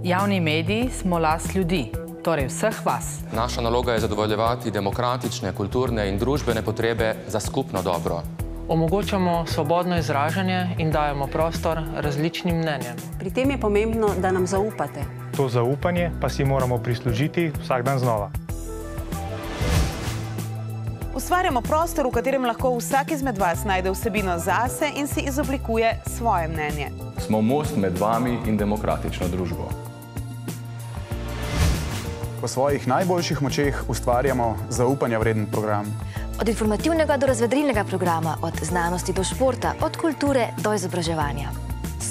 Javni mediji smo last ljudi, torej vseh vas. Naša naloga je zadovoljevati demokratične, kulturne in družbene potrebe za skupno dobro. Omogočamo svobodno izražanje in dajemo prostor različnim mnenjem. Pri tem je pomembno, da nam zaupate. To zaupanje pa si moramo prislužiti vsak dan znova. Ustvarjamo prostor, v katerem lahko vsak izmed vas najde vsebino zase in si izoblikuje svoje mnenje. Smo most med vami in demokratično družbo. Po svojih najboljših močeh ustvarjamo zaupanja vreden program. Od informativnega do razvedrilnega programa, od znanosti do športa, od kulture do izobraževanja.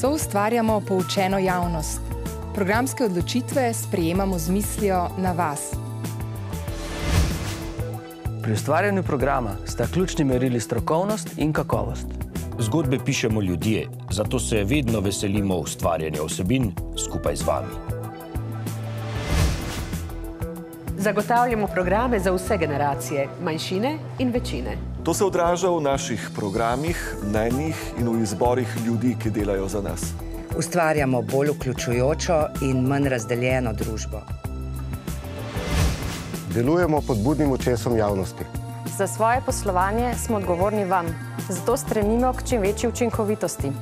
Soustvarjamo poučeno javnost. Programske odločitve sprejemamo z mislijo na vas. Pri ustvarjanju programa sta ključni merili strokovnost in kakovost. Zgodbe pišemo ljudje, zato se vedno veselimo ustvarjanja vsebin skupaj z vami. Zagotavljamo programe za vse generacije, manjšine in večine. To se odraža v naših programih, mnenjih in v izborih ljudi, ki delajo za nas. Ustvarjamo bolj vključujočo in manj razdeljeno družbo. Delujemo pod budnim očesom javnosti. Za svoje poslovanje smo odgovorni vam, zato stremimo k čim večji učinkovitosti.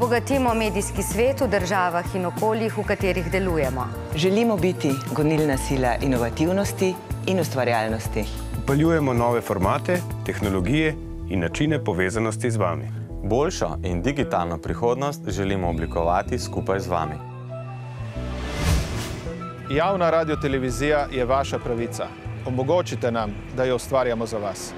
Bogatimo medijski svet v državah in okoljih, v katerih delujemo. Želimo biti gonilna sila inovativnosti in ustvarjalnosti. Vpeljujemo nove formate, tehnologije in načine povezanosti z vami. Boljšo in digitalno prihodnost želimo oblikovati skupaj z vami. Javna radiotelevizija je vaša pravica. Omogočite nam, da jo ustvarjamo za vas.